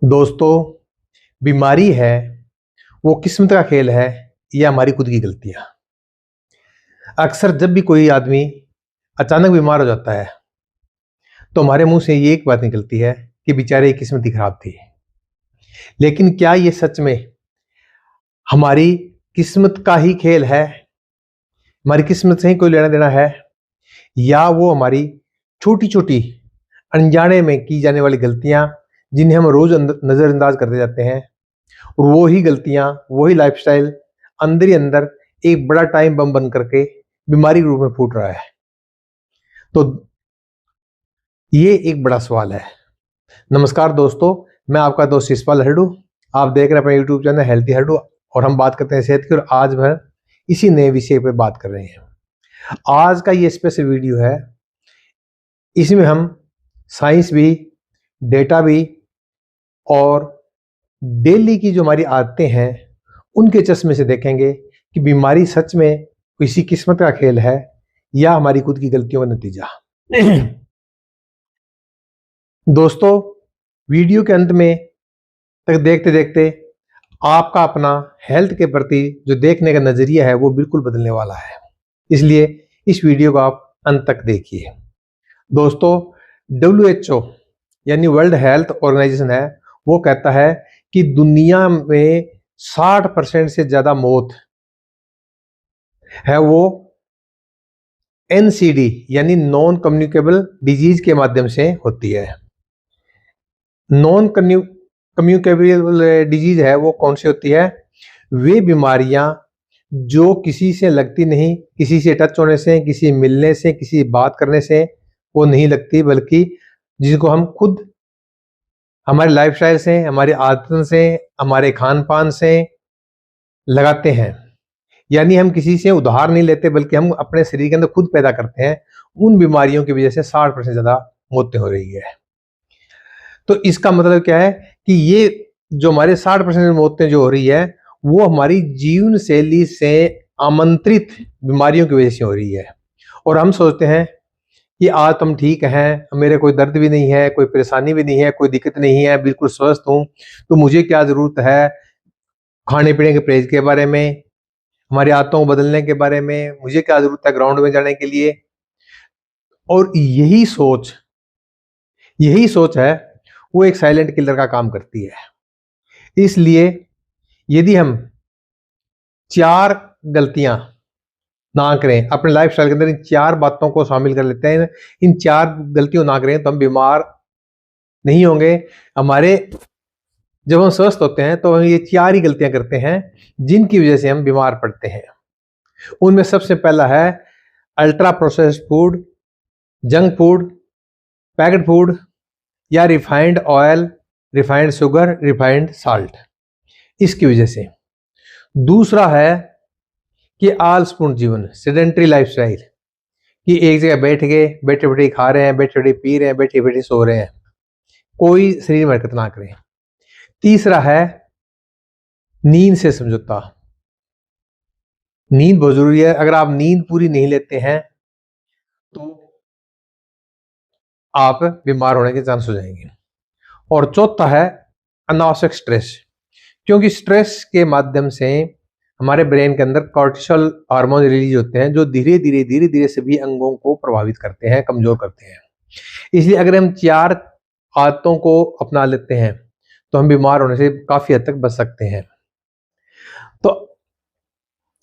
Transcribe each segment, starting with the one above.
दोस्तों, बीमारी है वो किस्मत का खेल है या हमारी खुद की गलतियां। अक्सर जब भी कोई आदमी अचानक बीमार हो जाता है तो हमारे मुंह से ये एक बात निकलती है कि बेचारे की किस्मत ही खराब थी। लेकिन क्या ये सच में हमारी किस्मत का ही खेल है? हमारी किस्मत से ही कोई लेना देना है, या वो हमारी छोटी छोटी अनजाने में की जाने वाली गलतियां जिन्हें हम रोज नजरअंदाज करते जाते हैं, और वो ही गलतियां, वही लाइफस्टाइल अंदर ही अंदर एक बड़ा टाइम बम बन करके बीमारी के रूप में फूट रहा है। तो ये एक बड़ा सवाल है। नमस्कार दोस्तों, मैं आपका दोस्त शिषपाल हरडू। आप देख रहे हैं अपना यूट्यूब चैनल हेल्थी हरडू, और हम बात करते हैं सेहत की, और आज मैं इसी नए विषय पे बात कर रहे हैं। आज का ये स्पेशल वीडियो है, इसमें हम साइंस भी, डेटा भी और डेली की जो हमारी आदतें हैं उनके चश्मे से देखेंगे कि बीमारी सच में किसी किस्मत का खेल है या हमारी खुद की गलतियों का नतीजा। दोस्तों, वीडियो के अंत में तक देखते देखते आपका अपना हेल्थ के प्रति जो देखने का नजरिया है वो बिल्कुल बदलने वाला है, इसलिए इस वीडियो को आप अंत तक देखिए। दोस्तों, WHO यानी वर्ल्ड हेल्थ ऑर्गेनाइजेशन है, वो कहता है कि दुनिया में 60% से ज्यादा मौत है वो NCD यानी नॉन कम्युनिकेबल डिजीज के माध्यम से होती है। नॉन कम्युनिकेबल डिजीज है वो कौन सी होती है? वे बीमारियां जो किसी से लगती नहीं, किसी से टच होने से, किसी मिलने से, किसी बात करने से वो नहीं लगती, बल्कि जिसको हम खुद हमारे लाइफस्टाइल से, हमारी आदतों से, हमारे खान पान से लगाते हैं। यानी हम किसी से उधार नहीं लेते, बल्कि हम अपने शरीर के अंदर खुद पैदा करते हैं। उन बीमारियों की वजह से 60% ज्यादा मौतें हो रही है। तो इसका मतलब क्या है कि ये जो हमारे 60% मौतें जो हो रही है वो हमारी जीवन शैली से आमंत्रित बीमारियों की वजह से हो रही है। और हम सोचते हैं कि आज तुम ठीक हैं, मेरे कोई दर्द भी नहीं है, कोई परेशानी भी नहीं है, कोई दिक्कत नहीं है, बिल्कुल स्वस्थ हूं, तो मुझे क्या जरूरत है खाने पीने के परहेज के बारे में, हमारी आदतों को बदलने के बारे में, मुझे क्या जरूरत है ग्राउंड में जाने के लिए। और यही सोच है वो एक साइलेंट किलर का काम करती है। इसलिए यदि हम 4 गलतियां ना करें अपने लाइफस्टाइल के अंदर, इन 4 बातों को शामिल कर लेते हैं, इन 4 गलतियों ना करें, तो हम बीमार नहीं होंगे। जब हम स्वस्थ होते हैं तो हम ये 4 ही गलतियां करते हैं जिनकी वजह से हम बीमार पड़ते हैं। उनमें सबसे पहला है ultra processed food, junk food, packet food या refined oil, refined sugar, refined salt, इसकी वजह से। दूसरा है कि आलसपूर्ण जीवन, सेडेंटरी लाइफस्टाइल, कि एक जगह बैठ गए, बैठे बैठे खा रहे हैं, बैठे बैठे पी रहे हैं, बैठे बैठे सो रहे हैं, कोई शरीर में हरकत ना करें। तीसरा है नींद से समझौता। नींद बहुत जरूरी है, अगर आप नींद पूरी नहीं लेते हैं तो आप बीमार होने के चांस हो जाएंगे। और चौथा है अनावश्यक स्ट्रेस, क्योंकि स्ट्रेस के माध्यम से हमारे ब्रेन के अंदर कॉर्टिसोल हार्मोन रिलीज होते हैं जो धीरे धीरे सभी अंगों को प्रभावित करते हैं, कमजोर करते हैं। इसलिए अगर हम 4 आदतों को अपना लेते हैं तो हम बीमार होने से काफी हद तक बच सकते हैं। तो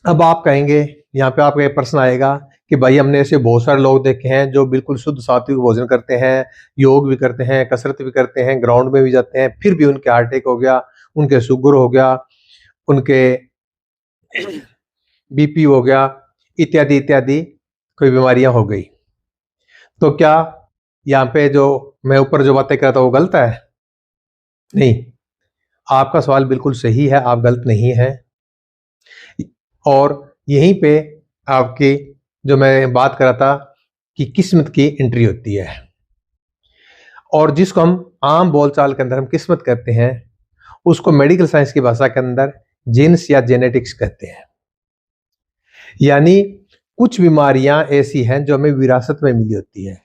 अब आप कहेंगे, यहाँ पे आपका प्रश्न आएगा कि भाई हमने ऐसे बहुत सारे लोग देखे हैं जो बिल्कुल शुद्ध सात्विक भोजन करते हैं, योग भी करते हैं, कसरत भी करते हैं, ग्राउंड में भी जाते हैं, फिर भी उनके हार्ट अटैक हो गया, उनके शुगर हो गया, उनके BP हो गया, इत्यादि इत्यादि कोई बीमारियां हो गई। तो क्या यहाँ पे जो मैं ऊपर जो बातें कर रहा था वो गलत है? नहीं, आपका सवाल बिल्कुल सही है, आप गलत नहीं है। और यहीं पे आपकी जो मैं बात कर रहा था कि किस्मत की एंट्री होती है, और जिसको हम आम बोलचाल के अंदर हम किस्मत कहते हैं, उसको मेडिकल साइंस की भाषा के अंदर जीन्स या जेनेटिक्स कहते हैं। यानी कुछ बीमारियां ऐसी हैं जो हमें विरासत में मिली होती है।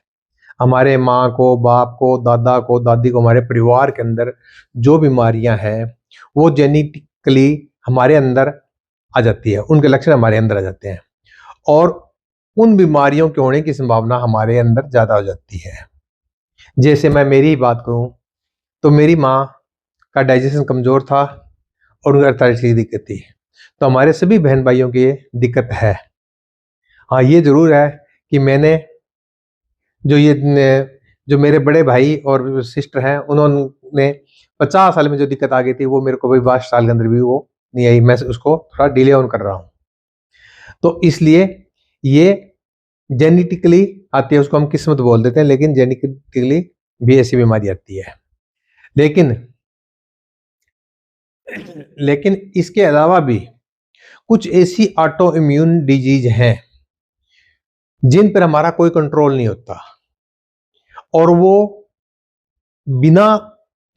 हमारे माँ को, बाप को, दादा को, दादी को, हमारे परिवार के अंदर जो बीमारियां हैं वो जेनेटिकली हमारे अंदर आ जाती है, उनके लक्षण हमारे अंदर आ जाते हैं और उन बीमारियों के होने की संभावना हमारे अंदर ज्यादा हो जाती है। जैसे मैं मेरी ही बात करूं तो मेरी माँ का डाइजेशन कमजोर था और उनकी अर्थराइटिस की दिक्कत थी, तो हमारे सभी बहन भाइयों की ये दिक्कत है। हाँ, ये जरूर है कि मैंने जो मेरे बड़े भाई और सिस्टर हैं उन्होंने 50 साल में जो दिक्कत आ गई थी वो मेरे को भाई 22 साल के अंदर भी वो नहीं आई, मैं उसको थोड़ा डिले ऑन कर रहा हूँ। तो इसलिए ये जेनेटिकली आती है, उसको हम किस्मत बोल देते हैं, लेकिन जेनेटिकली भी ऐसी बीमारी आती है। लेकिन लेकिन इसके अलावा भी कुछ ऐसी ऑटो इम्यून डिजीज हैं जिन पर हमारा कोई कंट्रोल नहीं होता और वो बिना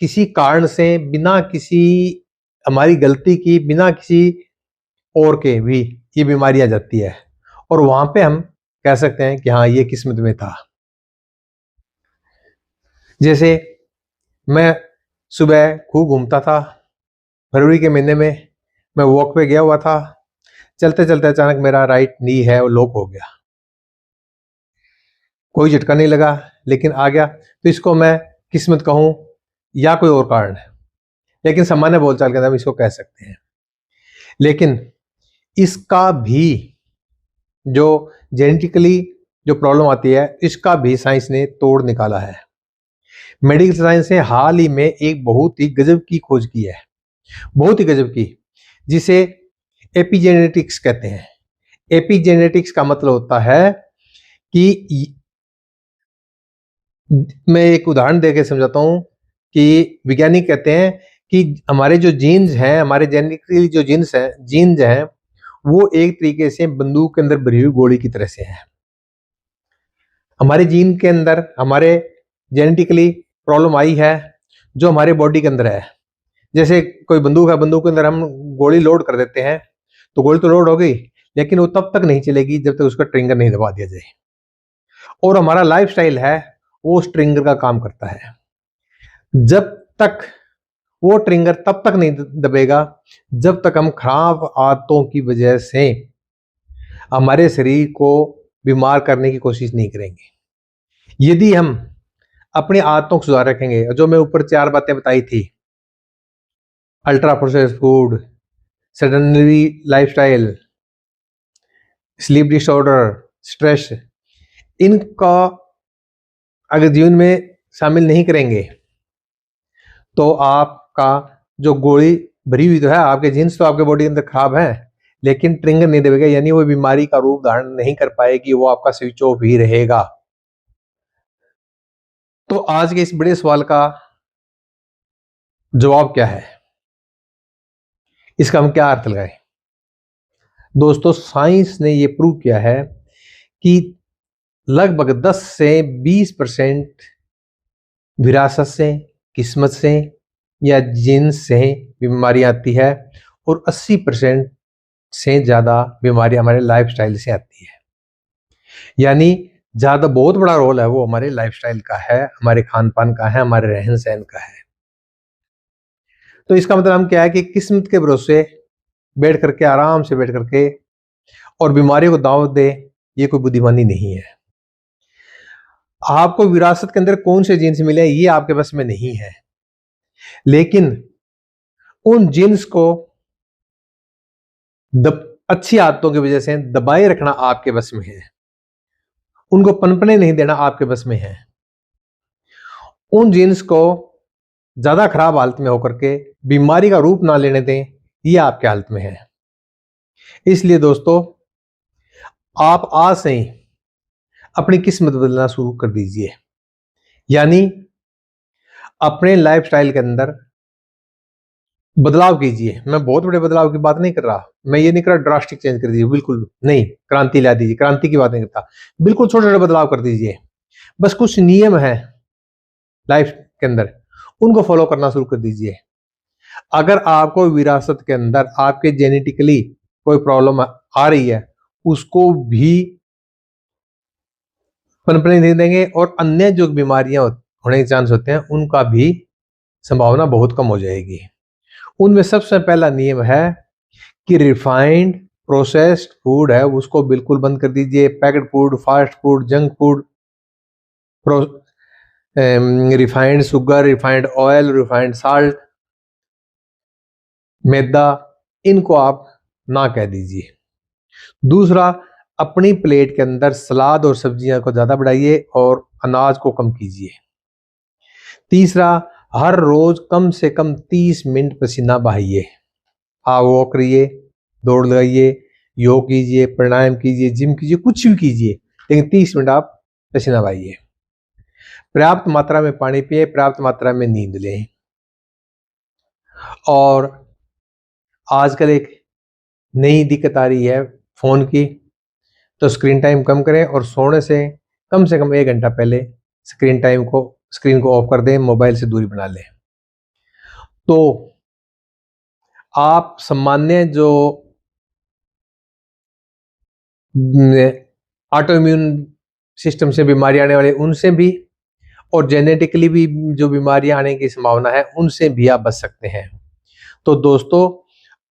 किसी कारण से, बिना किसी हमारी गलती की, बिना किसी और के भी ये बीमारी आ जाती है और वहां पे हम कह सकते हैं कि हाँ ये किस्मत में था। जैसे मैं सुबह खूब घूमता था, फरवरी के महीने में मैं वॉक पे गया हुआ था, चलते चलते अचानक मेरा राइट नी है वो लॉक हो गया। कोई झटका नहीं लगा लेकिन आ गया, तो इसको मैं किस्मत कहूं या कोई और कारण है, लेकिन सामान्य बोलचाल के अंदर हम इसको कह सकते हैं। लेकिन इसका भी जो जेनेटिकली जो प्रॉब्लम आती है इसका भी साइंस ने तोड़ निकाला है। मेडिकल साइंस ने हाल ही में एक बहुत ही गजब की खोज की है, बहुत ही गजब की, जिसे एपिजेनेटिक्स कहते हैं। एपिजेनेटिक्स का मतलब होता है कि मैं एक उदाहरण देके समझाता हूं कि वैज्ञानिक कहते हैं कि हमारे जो जीन्स हैं, हमारे जेनेटिकली जो जीन्स हैं वो एक तरीके से बंदूक के अंदर भरी हुई गोली की तरह से है। हमारे जीन के अंदर हमारे जेनेटिकली प्रॉब्लम आई है जो हमारे बॉडी के अंदर है। जैसे कोई बंदूक है, बंदूक के अंदर हम गोली लोड कर देते हैं तो गोली तो लोड हो गई, लेकिन वो तब तक नहीं चलेगी जब तक उसका ट्रिगर नहीं दबा दिया जाए। और हमारा लाइफस्टाइल है वो उस ट्रिगर का काम करता है। जब तक वो ट्रिगर तब तक नहीं दबेगा जब तक हम खराब आदतों की वजह से हमारे शरीर को बीमार करने की कोशिश नहीं करेंगे। यदि हम अपनी आदतों को सुधार रखेंगे, जो मैं ऊपर 4 बातें बताई थी, ultra processed food, sedentary lifestyle, sleep disorder, stress, इनका अगर जीवन में शामिल नहीं करेंगे तो आपका जो गोली भरी हुई तो है, आपके जीन्स तो आपके बॉडी के अंदर खराब है, लेकिन ट्रिगर नहीं देगा, यानी वो बीमारी का रूप धारण नहीं कर पाएगी, वो आपका स्विच ऑफ ही रहेगा। तो आज के इस बड़े सवाल का जवाब क्या है, इसका हम क्या अर्थ लगाएं? दोस्तों, साइंस ने ये प्रूव किया है कि लगभग 10 से 20% विरासत से, किस्मत से या जीन से बीमारी आती है और 80% से ज्यादा बीमारी हमारे लाइफस्टाइल से आती है। यानी ज्यादा बहुत बड़ा रोल है वो हमारे लाइफस्टाइल का है, हमारे खान पान का है, हमारे रहन सहन का है। तो इसका मतलब हम क्या है कि किस्मत के भरोसे बैठ करके, आराम से बैठ करके और बीमारियों को दावत दे, ये कोई बुद्धिमानी नहीं है। आपको विरासत के अंदर कौन से जीन्स मिले ये आपके बस में नहीं है, लेकिन उन जीन्स को अच्छी आदतों की वजह से दबाए रखना आपके बस में है, उनको पनपने नहीं देना आपके बस में है। उन जीन्स को ज्यादा खराब हालत में होकर के बीमारी का रूप ना लेने दें, ये आपके हालत में है। इसलिए दोस्तों, आप आज से ही अपनी किस्मत बदलना शुरू कर दीजिए, यानी अपने लाइफस्टाइल के अंदर बदलाव कीजिए। मैं बहुत बड़े बदलाव की बात नहीं कर रहा, मैं ये नहीं कर रहा ड्रास्टिक चेंज कर दीजिए, बिल्कुल नहीं, क्रांति ला दीजिए, क्रांति की बात नहीं करता, बिल्कुल छोटे छोटे बदलाव कर दीजिए। बस कुछ नियम है लाइफ के अंदर, उनको फॉलो करना शुरू कर दीजिए। अगर आपको विरासत के अंदर आपके जेनेटिकली कोई प्रॉब्लम आ रही है, उसको भी पनपने नहीं देंगे और अन्य जो बीमारियां होने के चांस होते हैं उनका भी संभावना बहुत कम हो जाएगी। उनमें सबसे पहला नियम है कि रिफाइंड प्रोसेस्ड फूड है उसको बिल्कुल बंद कर दीजिए। Packet food, fast food, junk food, refined sugar, refined oil, refined salt, मैदा, इनको आप ना कह दीजिए। दूसरा, अपनी प्लेट के अंदर सलाद और सब्जियां को ज्यादा बढ़ाइए और अनाज को कम कीजिए। तीसरा, हर रोज कम से कम 30 मिनट पसीना बहाइए। आप वॉक करिए, दौड़ लगाइए, योग कीजिए, प्राणायाम कीजिए, जिम कीजिए, कुछ भी कीजिए, लेकिन 30 मिनट आप पसीना बहाइए। पर्याप्त मात्रा में पानी पिए, पर्याप्त मात्रा में नींद लें। और आजकल एक नई दिक्कत आ रही है फोन की, तो स्क्रीन टाइम कम करें और सोने से कम 1 घंटा पहले स्क्रीन को ऑफ कर दें, मोबाइल से दूरी बना लें। तो आप सामान्य जो ऑटो इम्यून सिस्टम से बीमारी आने वाले उनसे भी और जेनेटिकली भी जो बीमारियां आने की संभावना है उनसे भी आप बच सकते हैं। तो दोस्तों,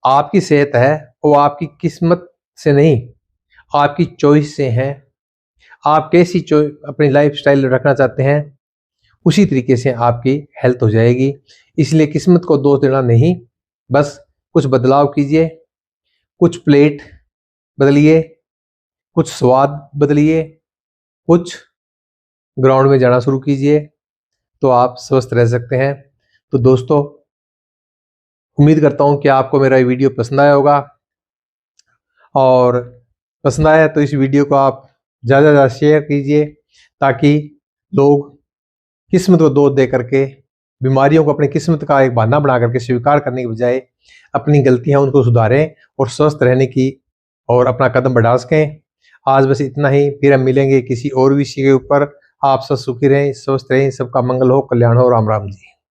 आपकी सेहत है वो आपकी किस्मत से नहीं, आपकी चॉइस से है। आप कैसी अपनी लाइफस्टाइल रखना चाहते हैं उसी तरीके से आपकी हेल्थ हो जाएगी। इसलिए किस्मत को दोष देना नहीं, बस कुछ बदलाव कीजिए, कुछ प्लेट बदलिए, कुछ स्वाद बदलिए, कुछ ग्राउंड में जाना शुरू कीजिए, तो आप स्वस्थ रह सकते हैं। तो दोस्तों, उम्मीद करता हूं कि आपको मेरा वीडियो पसंद आया होगा, और पसंद आया तो इस वीडियो को आप ज़्यादा से ज़्यादा शेयर कीजिए, ताकि लोग किस्मत को दोष दे करके बीमारियों को अपनी किस्मत का एक बहाना बना करके स्वीकार करने के बजाय अपनी गलतियां उनको सुधारें और स्वस्थ रहने की और अपना कदम बढ़ा सकें। आज बस इतना ही, फिर हम मिलेंगे किसी और विषय के ऊपर। आप सब सुखी रहें, स्वस्थ रहें, सबका मंगल हो, कल्याण हो। राम राम जी।